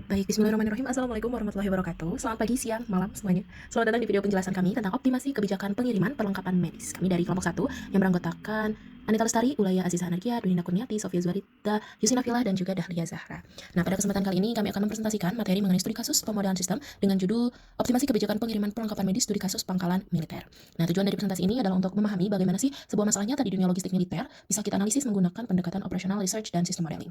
Baik, bismillahirrahmanirrahim. Assalamualaikum warahmatullahi wabarakatuh. Selamat pagi, siang, malam semuanya. Selamat datang di video penjelasan kami tentang optimasi kebijakan pengiriman perlengkapan medis. Kami dari kelompok 1 yang beranggotakan Anita Lestari, Ulaya Azizah Nadia, Dunina Kurniati, Sofia Zuarita, Yusina Filah, dan juga Dahlia Zahra. Nah, pada kesempatan kali ini kami akan mempresentasikan materi mengenai studi kasus pemodelan sistem dengan judul Optimasi Kebijakan Pengiriman Perlengkapan Medis Studi Kasus Pangkalan Militer. Nah, tujuan dari presentasi ini adalah untuk memahami bagaimana sih sebuah masalah nyata di dunia logistik militer bisa kita analisis menggunakan pendekatan operational research dan system modeling.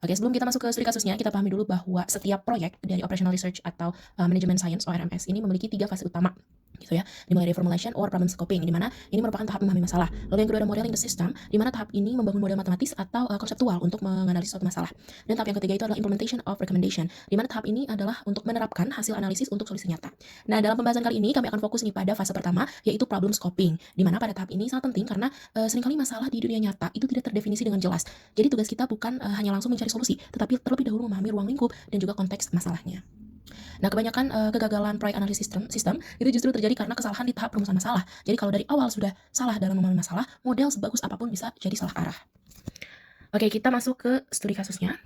Oke, sebelum kita masuk ke studi kasusnya, kita pahami dulu bahwa setiap proyek dari operational research atau manajemen science ORMS ini memiliki 3 fase utama gitu ya, dimulai dari formulation or problem scoping, di mana ini merupakan tahap memahami masalah. Lalu yang kedua ada modeling the system, di mana tahap ini membangun model matematis atau konseptual untuk menganalisis suatu masalah. Dan tahap yang ketiga itu adalah implementation of recommendation, di mana tahap ini adalah untuk menerapkan hasil analisis untuk solusi nyata. Nah, dalam pembahasan kali ini kami akan fokus nih pada fase pertama, yaitu problem scoping, di mana pada tahap ini sangat penting karena seringkali masalah di dunia nyata itu tidak terdefinisi dengan jelas. Jadi tugas kita bukan hanya langsung mencari solusi, tetapi terlebih dahulu memahami ruang lingkup dan juga konteks masalahnya. Nah, kebanyakan kegagalan proyek analisis sistem itu justru terjadi karena kesalahan di tahap perumusan masalah. Jadi kalau dari awal sudah salah dalam memahami masalah, model sebagus apapun bisa jadi salah arah. Oke, kita masuk ke studi kasusnya.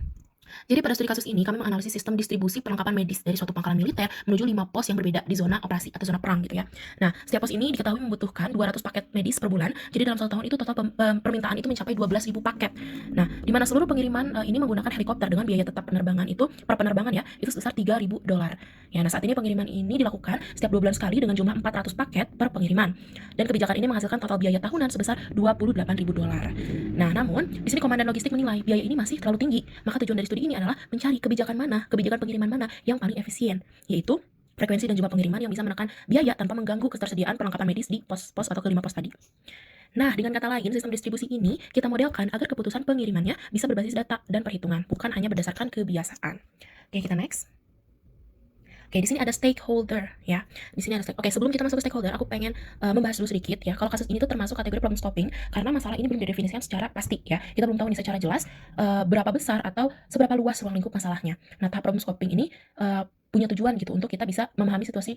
Jadi pada studi kasus ini kami menganalisis sistem distribusi perlengkapan medis dari suatu pangkalan militer menuju 5 pos yang berbeda di zona operasi atau zona perang gitu ya. Nah, setiap pos ini diketahui membutuhkan 200 paket medis per bulan. Jadi dalam 1 tahun itu total permintaan itu mencapai 12.000 paket. Nah, di mana seluruh pengiriman ini menggunakan helikopter dengan biaya tetap penerbangan itu per penerbangan ya, itu sebesar $3.000. Ya, nah saat ini pengiriman ini dilakukan setiap 2 bulan sekali dengan jumlah 400 paket per pengiriman. Dan kebijakan ini menghasilkan total biaya tahunan sebesar $28.000. Nah, namun di sini komandan logistik menilai biaya ini masih terlalu tinggi. Maka tujuan dari studi ini adalah mencari kebijakan pengiriman mana yang paling efisien, yaitu frekuensi dan jumlah pengiriman yang bisa menekan biaya tanpa mengganggu ketersediaan perlengkapan medis di pos-pos atau kelima pos tadi. Nah, dengan kata lain, sistem distribusi ini kita modelkan agar keputusan pengirimannya bisa berbasis data dan perhitungan, bukan hanya berdasarkan kebiasaan. Oke, kita next. Oke, di sini ada stakeholder ya. Di sini ada Oke, sebelum kita masuk ke stakeholder, aku pengen membahas dulu sedikit ya. Kalau kasus ini tuh termasuk kategori problem scoping karena masalah ini belum didefinisikan secara pasti ya. Kita belum tahu nih secara jelas berapa besar atau seberapa luas ruang lingkup masalahnya. Nah, tahap problem scoping ini punya tujuan gitu untuk kita bisa memahami situasi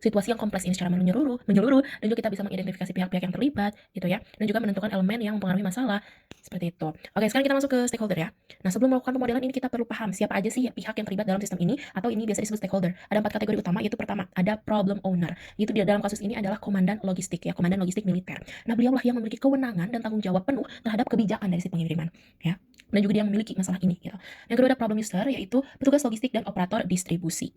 yang kompleks ini secara menyeluruh dan juga kita bisa mengidentifikasi pihak-pihak yang terlibat gitu ya, dan juga menentukan elemen yang mempengaruhi masalah seperti itu. Oke, sekarang kita masuk ke stakeholder ya. Nah, sebelum melakukan pemodelan ini kita perlu paham siapa aja sih pihak yang terlibat dalam sistem ini, atau ini biasa disebut stakeholder. Ada 4 kategori utama, yaitu pertama ada problem owner. Itu di dalam kasus ini adalah komandan logistik ya, komandan logistik militer. Nah, beliaulah yang memiliki kewenangan dan tanggung jawab penuh terhadap kebijakan dari si pengiriman ya. Dan juga dia memiliki masalah ini gitu. Yang kedua ada problem user, yaitu petugas logistik dan operator distribusi.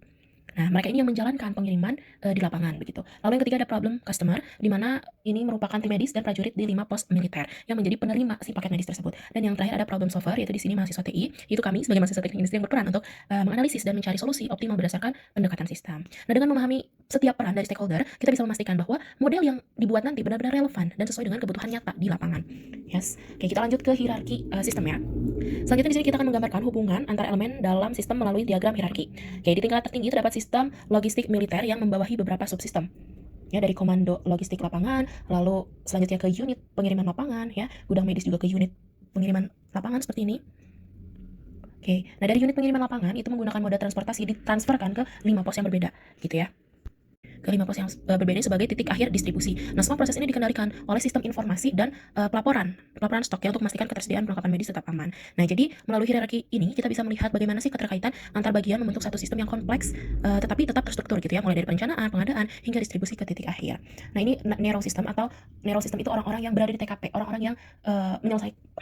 Nah, mereka ini yang menjalankan pengiriman di lapangan begitu. Lalu yang ketiga ada problem customer, di mana ini merupakan tim medis dan prajurit di 5 pos militer yang menjadi penerima si paket medis tersebut. Dan yang terakhir ada problem solver, yaitu di sini mahasiswa TI, itu kami sebagai mahasiswa teknik industri yang berperan untuk menganalisis dan mencari solusi optimal berdasarkan pendekatan sistem. Nah, dengan memahami setiap peran dari stakeholder, kita bisa memastikan bahwa model yang dibuat nanti benar-benar relevan dan sesuai dengan kebutuhan nyata di lapangan. Yes. Oke, kita lanjut ke hierarki sistem ya. Selanjutnya di sini kita akan menggambarkan hubungan antara elemen dalam sistem melalui diagram hierarki. Oke, di tingkat tertinggi terdapat sistem logistik militer yang membawahi beberapa subsistem. Ya, dari komando logistik lapangan, lalu selanjutnya ke unit pengiriman lapangan ya, gudang medis juga ke unit pengiriman lapangan seperti ini. Oke, nah dari unit pengiriman lapangan itu menggunakan moda transportasi ditransferkan ke 5 pos yang berbeda gitu ya. Ke 5 pos yang berbeda sebagai titik akhir distribusi. Nah, semua proses ini dikendalikan oleh sistem informasi dan pelaporan stok ya, untuk memastikan ketersediaan perlengkapan medis tetap aman. Nah, jadi melalui hierarki ini kita bisa melihat bagaimana sih keterkaitan antar bagian membentuk satu sistem yang kompleks tetapi tetap terstruktur gitu ya, mulai dari perencanaan, pengadaan hingga distribusi ke titik akhir. Nah, ini narrow system itu orang-orang yang berada di TKP, orang-orang yang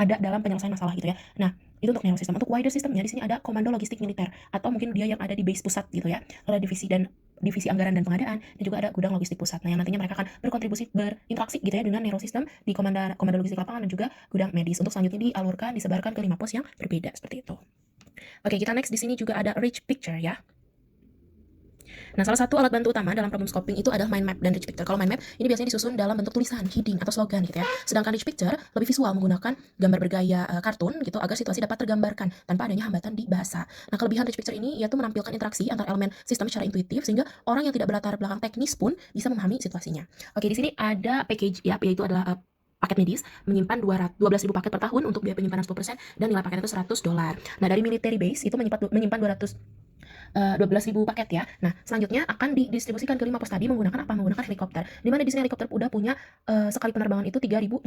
ada dalam penyelesaian masalah gitu ya. Nah, itu untuk narrow system. Untuk wider sistemnya di sini ada komando logistik militer atau mungkin dia yang ada di base pusat gitu ya. Ada divisi anggaran dan pengadaan, dan juga ada gudang logistik pusat. Nah, yang nantinya mereka akan berkontribusi berinteraksi gitu ya dengan narrow system di komando logistik lapangan dan juga gudang medis untuk selanjutnya disebarkan ke 5 pos yang berbeda seperti itu. Oke, kita next di sini juga ada rich picture ya. Nah, salah satu alat bantu utama dalam problem scoping itu adalah mind map dan rich picture. Kalau mind map ini biasanya disusun dalam bentuk tulisan, heading atau slogan gitu ya. Sedangkan rich picture lebih visual, menggunakan gambar bergaya kartun gitu agar situasi dapat tergambarkan tanpa adanya hambatan di bahasa. Nah, kelebihan rich picture ini yaitu menampilkan interaksi antar elemen sistem secara intuitif sehingga orang yang tidak berlatar belakang teknis pun bisa memahami situasinya. Oke, di sini ada package ya, yaitu adalah paket medis menyimpan 12.000 paket per tahun untuk biaya penyimpanan 10% dan nilai paket itu $100. Nah, dari military base itu menyimpan 12.000 paket ya. Nah, selanjutnya akan didistribusikan ke 5 pos tadi menggunakan apa? Menggunakan helikopter. Di mana di sini helikopter udah punya sekali penerbangan itu $3.000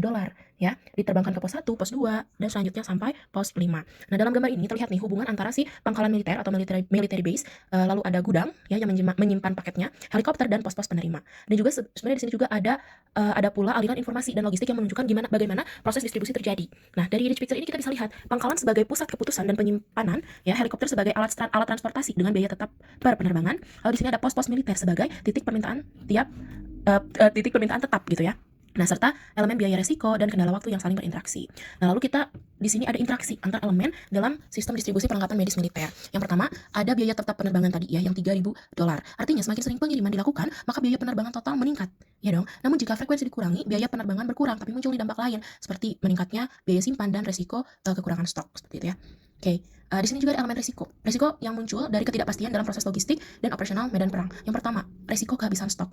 ya. Diterbangkan ke pos 1, pos 2, dan selanjutnya sampai pos 5. Nah, dalam gambar ini terlihat nih hubungan antara si pangkalan militer atau military base, lalu ada gudang ya yang menyimpan paketnya, helikopter dan pos-pos penerima. Dan juga sebenarnya di sini juga ada pula aliran informasi dan logistik yang menunjukkan bagaimana proses distribusi terjadi. Nah, dari rich picture ini kita bisa lihat pangkalan sebagai pusat keputusan dan penyimpanan ya, helikopter sebagai alat transportasi dengan biaya tetap per penerbangan. Lalu di sini ada pos-pos militer sebagai titik permintaan tetap gitu ya. Nah, serta elemen biaya resiko dan kendala waktu yang saling berinteraksi. Nah, lalu kita di sini ada interaksi antar elemen dalam sistem distribusi perlengkapan medis militer. Yang pertama, ada biaya tetap penerbangan tadi ya yang $3.000. Artinya semakin sering pengiriman dilakukan, maka biaya penerbangan total meningkat. Ya dong. Namun jika frekuensi dikurangi, biaya penerbangan berkurang, tapi muncul dampak lain seperti meningkatnya biaya simpan dan resiko kekurangan stok seperti itu ya. Oke, di sini juga ada elemen risiko. Risiko yang muncul dari ketidakpastian dalam proses logistik dan operasional medan perang. Yang pertama, risiko kehabisan stok.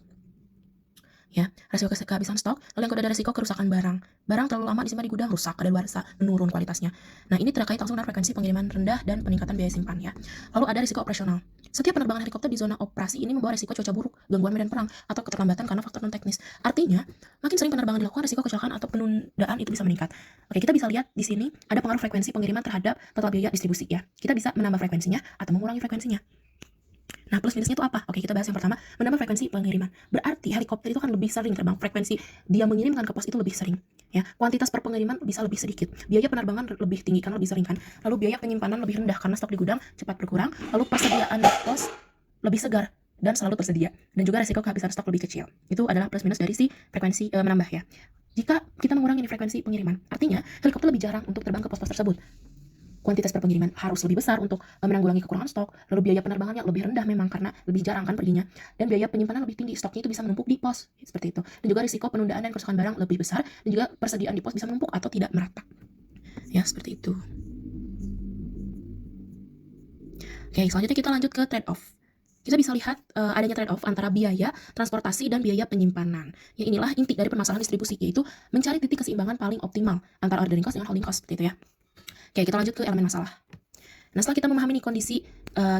Ya, resiko kehabisan stok. Lalu yang kedua ada resiko kerusakan barang. Barang terlalu lama disimpan di gudang rusak, kadaluarsa, menurun kualitasnya. Nah, ini terkait langsung dengan frekuensi pengiriman rendah dan peningkatan biaya simpan ya. Lalu ada risiko operasional. Setiap penerbangan helikopter di zona operasi ini membawa risiko cuaca buruk, gangguan medan perang, atau keterlambatan karena faktor non teknis. Artinya, makin sering penerbangan dilakukan, risiko kecelakaan atau penundaan itu bisa meningkat. Oke, kita bisa lihat di sini ada pengaruh frekuensi pengiriman terhadap total biaya distribusi ya. Kita bisa menambah frekuensinya atau mengurangi frekuensinya. Nah, plus minusnya itu apa? Oke, kita bahas yang pertama, menambah frekuensi pengiriman. Berarti helikopter itu kan lebih sering terbang, frekuensi dia mengirimkan ke pos itu lebih sering. Ya, kuantitas per pengiriman bisa lebih sedikit. Biaya penerbangan lebih tinggi karena lebih sering kan. Lalu biaya penyimpanan lebih rendah karena stok di gudang cepat berkurang. Lalu persediaan di pos lebih segar dan selalu tersedia. Dan juga resiko kehabisan stok lebih kecil. Itu adalah plus minus dari si frekuensi menambah ya. Jika kita mengurangi frekuensi pengiriman, artinya helikopter lebih jarang untuk terbang ke pos-pos tersebut. Kuantitas per pengiriman harus lebih besar untuk menanggulangi kekurangan stok, lalu biaya penerbangannya lebih rendah memang karena lebih jarang kan perginya, dan biaya penyimpanan lebih tinggi, stoknya itu bisa menumpuk di pos, seperti itu. Dan juga risiko penundaan dan kerusakan barang lebih besar, dan juga persediaan di pos bisa menumpuk atau tidak merata. Ya, seperti itu. Oke, selanjutnya kita lanjut ke trade-off. Kita bisa lihat adanya trade-off antara biaya transportasi dan biaya penyimpanan. Ya, inilah inti dari permasalahan distribusi, yaitu mencari titik keseimbangan paling optimal antara ordering cost dengan holding cost, seperti itu ya. Oke, kita lanjut ke elemen masalah. Nah, setelah kita memahami kondisi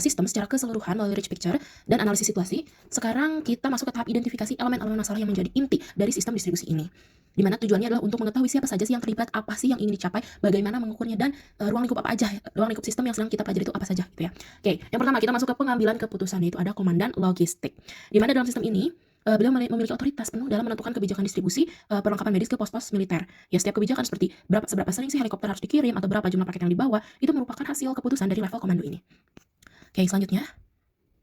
sistem secara keseluruhan melalui rich picture dan analisis situasi, sekarang kita masuk ke tahap identifikasi elemen-elemen masalah yang menjadi inti dari sistem distribusi ini. Di mana tujuannya adalah untuk mengetahui siapa saja sih yang terlibat, apa sih yang ingin dicapai, bagaimana mengukurnya, dan ruang lingkup apa aja, ruang lingkup sistem yang sedang kita pelajari itu apa saja gitu ya. Oke, yang pertama kita masuk ke pengambilan keputusan, yaitu ada komandan logistik. Di mana dalam sistem ini beliau memiliki otoritas penuh dalam menentukan kebijakan distribusi perlengkapan medis ke pos-pos militer. Ya, setiap kebijakan seperti seberapa sering sih helikopter harus dikirim atau berapa jumlah paket yang dibawa, itu merupakan hasil keputusan dari level komando ini. Oke, selanjutnya.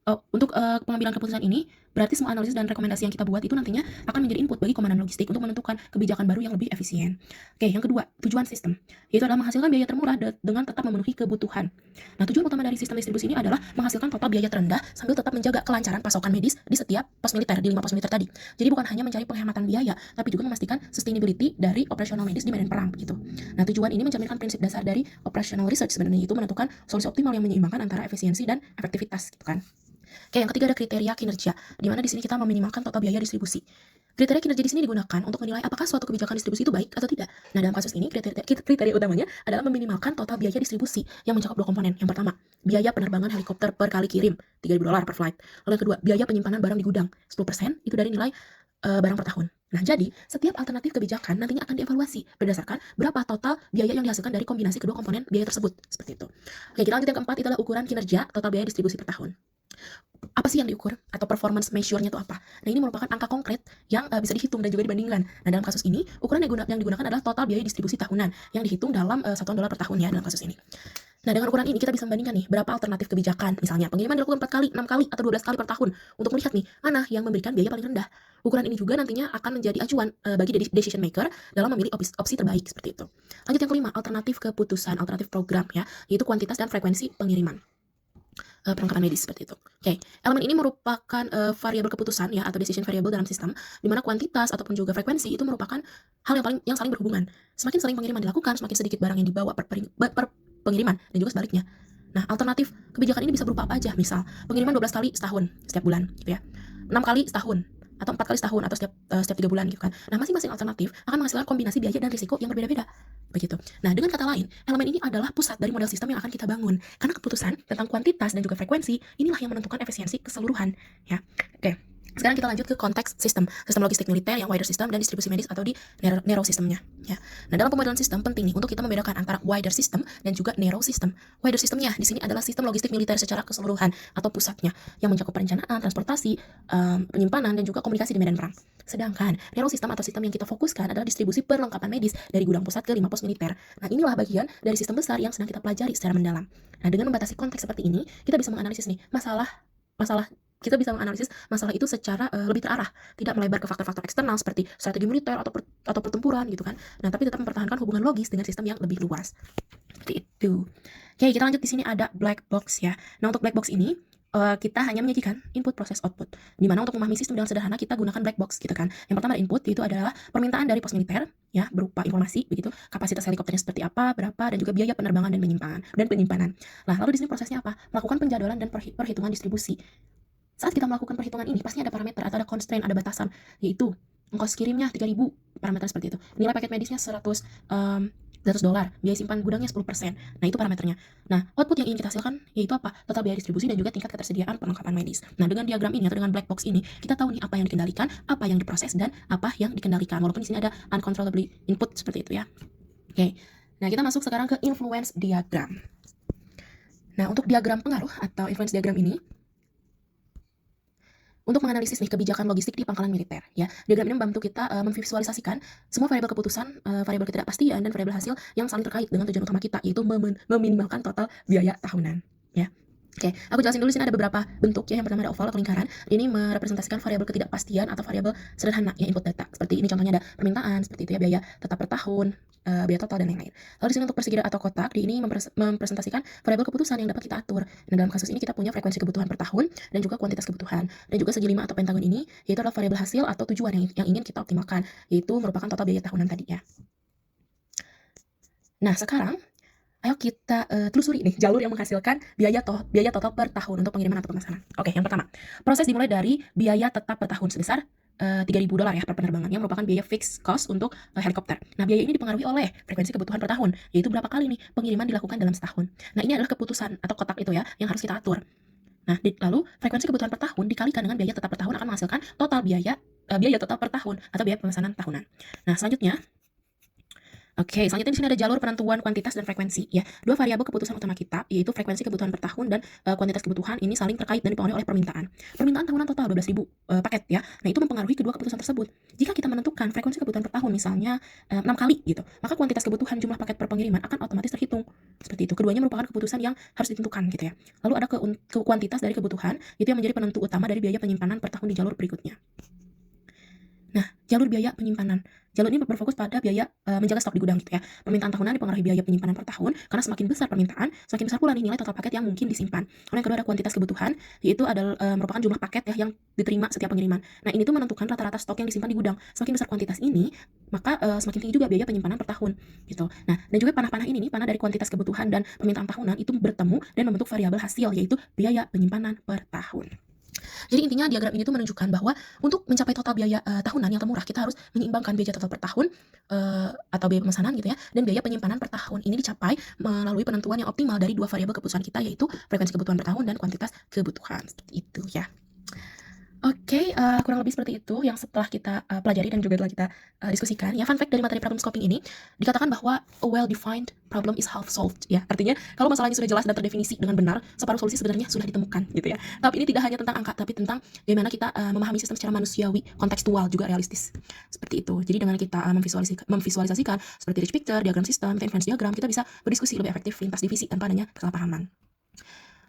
Untuk pengambilan keputusan ini, berarti semua analisis dan rekomendasi yang kita buat itu nantinya akan menjadi input bagi komandan logistik untuk menentukan kebijakan baru yang lebih efisien. Oke, yang kedua, tujuan sistem, yaitu adalah menghasilkan biaya termurah dengan tetap memenuhi kebutuhan. Nah, tujuan utama dari sistem distribusi ini adalah menghasilkan total biaya terendah sambil tetap menjaga kelancaran pasokan medis di setiap pos militer, di 5 pos militer tadi. Jadi bukan hanya mencari penghematan biaya, tapi juga memastikan sustainability dari operasional medis di medan perang gitu. Nah, tujuan ini mencerminkan prinsip dasar dari operational research sebenarnya, itu menentukan solusi optimal yang menyeimbangkan antara efisiensi dan efektivitas gitu kan. Oke, yang ketiga ada kriteria kinerja, di mana di sini kita meminimalkan total biaya distribusi. Kriteria kinerja di sini digunakan untuk menilai apakah suatu kebijakan distribusi itu baik atau tidak. Nah, dalam kasus ini kriteria utamanya adalah meminimalkan total biaya distribusi yang mencakup dua komponen. Yang pertama, biaya penerbangan helikopter per kali kirim, $3.000 per flight. Lalu yang kedua, biaya penyimpanan barang di gudang, 10% itu dari nilai barang per tahun. Nah, jadi setiap alternatif kebijakan nantinya akan dievaluasi berdasarkan berapa total biaya yang dihasilkan dari kombinasi kedua komponen biaya tersebut. Seperti itu. Oke, kita lanjut yang keempat, itu adalah ukuran kinerja total biaya distribusi per tahun. Apa sih yang diukur atau performance measure-nya itu apa? Nah, ini merupakan angka konkret yang bisa dihitung dan juga dibandingkan. Nah, dalam kasus ini ukuran yang digunakan adalah total biaya distribusi tahunan yang dihitung dalam $1 per tahun ya dalam kasus ini. Nah, dengan ukuran ini kita bisa membandingkan nih berapa alternatif kebijakan, misalnya pengiriman dilakukan 4 kali, 6 kali, atau 12 kali per tahun untuk melihat nih mana yang memberikan biaya paling rendah. Ukuran ini juga nantinya akan menjadi acuan bagi decision maker dalam memilih opsi terbaik seperti itu. Lanjut yang kelima, alternatif keputusan, alternatif program ya, yaitu kuantitas dan frekuensi pengiriman. Perlengkapan medis seperti itu. Oke, elemen ini merupakan variabel keputusan ya atau decision variable dalam sistem, di mana kuantitas ataupun juga frekuensi itu merupakan hal yang saling berhubungan. Semakin sering pengiriman dilakukan, semakin sedikit barang yang dibawa per pengiriman dan juga sebaliknya. Nah, alternatif kebijakan ini bisa berupa apa aja? Misal, pengiriman 12 kali setahun setiap bulan gitu ya. 6 kali setahun atau 4 kali setahun atau setiap 3 bulan gitu kan. Nah, masing-masing alternatif akan menghasilkan kombinasi biaya dan risiko yang berbeda-beda. begitu. Nah, dengan kata lain, elemen ini adalah pusat dari model sistem yang akan kita bangun. Karena keputusan tentang kuantitas dan juga frekuensi, inilah yang menentukan efisiensi keseluruhan, ya. Oke. Sekarang kita lanjut ke konteks sistem logistik militer yang wider system dan distribusi medis atau di narrow systemnya, ya. Nah, dalam pemodelan sistem penting nih untuk kita membedakan antara wider system dan juga narrow system. Wider systemnya di sini adalah sistem logistik militer secara keseluruhan atau pusatnya yang mencakup perencanaan, transportasi, penyimpanan dan juga komunikasi di medan perang. Sedangkan narrow system atau sistem yang kita fokuskan adalah distribusi perlengkapan medis dari gudang pusat ke 5 pos militer. Nah, inilah bagian dari sistem besar yang sedang kita pelajari secara mendalam. Nah, dengan membatasi konteks seperti ini, kita bisa menganalisis nih masalah kita bisa menganalisis masalah itu secara lebih terarah, tidak melebar ke faktor-faktor eksternal seperti strategi militer atau pertempuran gitu kan. Nah, tapi tetap mempertahankan hubungan logis dengan sistem yang lebih luas. Seperti itu. Oke, kita lanjut. Di sini ada black box ya. Nah, untuk black box ini kita hanya menyajikan input proses output. Di mana untuk memahami sistem dengan sederhana kita gunakan black box gitu kan. Yang pertama input itu adalah permintaan dari pos militer ya, berupa informasi begitu, kapasitas helikopternya seperti apa, berapa, dan juga biaya penerbangan dan penyimpanan. Nah, lalu di sini prosesnya apa? Melakukan penjadwalan dan perhitungan distribusi. Saat kita melakukan perhitungan ini, pastinya ada parameter atau ada constraint, ada batasan, yaitu ongkos kirimnya 3.000, parameter seperti itu. Nilai paket medisnya $100, biaya simpan gudangnya 10%. Nah, itu parameternya. Nah, output yang ingin kita hasilkan yaitu apa? Total biaya distribusi dan juga tingkat ketersediaan perlengkapan medis. Nah, dengan diagram ini atau dengan black box ini, kita tahu nih apa yang dikendalikan, apa yang diproses, dan apa yang dikendalikan. Walaupun di sini ada uncontrollably input seperti itu ya. Oke. Nah, kita masuk sekarang ke influence diagram. Nah, untuk diagram pengaruh atau influence diagram ini, untuk menganalisis nih kebijakan logistik di pangkalan militer ya. Diagram ini membantu kita memvisualisasikan semua variabel keputusan, variabel ketidakpastian dan variabel hasil yang saling terkait dengan tujuan utama kita, yaitu meminimalkan total biaya tahunan ya. Oke, aku jelasin dulu. Sini ada beberapa bentuk ya. Yang pertama ada oval atau lingkaran. Ini merepresentasikan variabel ketidakpastian atau variabel sederhana ya, input data. Seperti ini contohnya ada permintaan, seperti itu ya, biaya tetap per tahun, biaya total dan lain-lain. Lalu di sini untuk persegi atau kotak, di ini mempresentasikan variabel keputusan yang dapat kita atur. Nah, dalam kasus ini kita punya frekuensi kebutuhan per tahun dan juga kuantitas kebutuhan. Dan juga segi 5 atau pentagon ini yaitu adalah variabel hasil atau tujuan yang ingin kita optimalkan, yaitu merupakan total biaya tahunan tadi ya. Nah, sekarang ayo kita telusuri nih jalur yang menghasilkan biaya total per tahun untuk pengiriman atau pemesanan. Oke, yang pertama, proses dimulai dari biaya tetap per tahun sebesar $3.000 ya per penerbangan, yang merupakan biaya fixed cost untuk helikopter. Nah, biaya ini dipengaruhi oleh frekuensi kebutuhan per tahun, yaitu berapa kali nih pengiriman dilakukan dalam setahun. Nah, ini adalah keputusan atau kotak itu ya yang harus kita atur. Nah, lalu frekuensi kebutuhan per tahun dikalikan dengan biaya tetap per tahun akan menghasilkan total biaya total per tahun atau biaya pemesanan tahunan. Nah, selanjutnya di sini ada jalur penentuan kuantitas dan frekuensi ya. Dua variabel keputusan utama kita yaitu frekuensi kebutuhan per tahun dan kuantitas kebutuhan ini saling terkait dan dipengaruhi oleh permintaan. Permintaan tahunan total 12.000 paket ya. Nah, itu mempengaruhi kedua keputusan tersebut. Jika kita menentukan frekuensi kebutuhan per tahun misalnya 6 kali gitu, maka kuantitas kebutuhan jumlah paket per pengiriman akan otomatis terhitung. Seperti itu. Keduanya merupakan keputusan yang harus ditentukan gitu ya. Lalu ada kuantitas dari kebutuhan, itu yang menjadi penentu utama dari biaya penyimpanan per tahun di jalur berikutnya. Nah, jalur biaya penyimpanan. Jalur ini berfokus pada biaya menjaga stok di gudang gitu ya. Permintaan tahunan dipengaruhi biaya penyimpanan per tahun, karena semakin besar permintaan, semakin besar pula nih nilai total paket yang mungkin disimpan. Lalu yang kedua ada kuantitas kebutuhan, yaitu adalah merupakan jumlah paket ya yang diterima setiap pengiriman. Nah, ini tuh menentukan rata-rata stok yang disimpan di gudang. Semakin besar kuantitas ini, maka semakin tinggi juga biaya penyimpanan per tahun gitu. Nah, dan juga panah-panah ini nih, panah dari kuantitas kebutuhan dan permintaan tahunan itu bertemu dan membentuk variabel hasil, yaitu biaya penyimpanan per tahun. Jadi intinya diagram ini tuh menunjukkan bahwa untuk mencapai total biaya tahunan yang termurah, kita harus menyeimbangkan biaya total per tahun atau biaya pemesanan gitu ya, dan biaya penyimpanan per tahun. Ini dicapai melalui penentuan yang optimal dari dua variabel keputusan kita, yaitu frekuensi kebutuhan per tahun dan kuantitas kebutuhan. Seperti itu ya. Oke, kurang lebih seperti itu yang setelah kita pelajari dan juga telah kita diskusikan ya. Fun fact dari materi problem scoping ini dikatakan bahwa a well-defined problem is half solved ya. Artinya kalau masalahnya sudah jelas dan terdefinisi dengan benar, separuh solusi sebenarnya sudah ditemukan gitu ya. Tapi ini tidak hanya tentang angka, tapi tentang bagaimana kita memahami sistem secara manusiawi, kontekstual, juga realistis. Seperti itu. Jadi dengan kita memvisualisasikan seperti rich picture, diagram sistem, influence diagram, kita bisa berdiskusi lebih efektif lintas divisi tanpa adanya kesalahpahaman.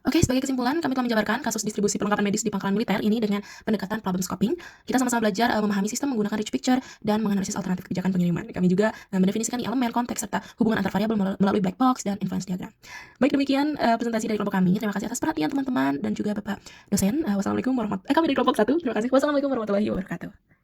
Oke, sebagai kesimpulan, kami telah menjabarkan kasus distribusi perlengkapan medis di pangkalan militer ini dengan pendekatan problem scoping. Kita sama-sama belajar memahami sistem menggunakan rich picture dan menganalisis alternatif kebijakan pengiriman. Kami juga mendefinisikan elemen, konteks, serta hubungan antar variabel melalui black box dan influence diagram. Baik, demikian presentasi dari kelompok kami. Terima kasih atas perhatian teman-teman dan juga Bapak dosen. Kami dari kelompok 1. Terima kasih. Wassalamualaikum warahmatullahi wabarakatuh.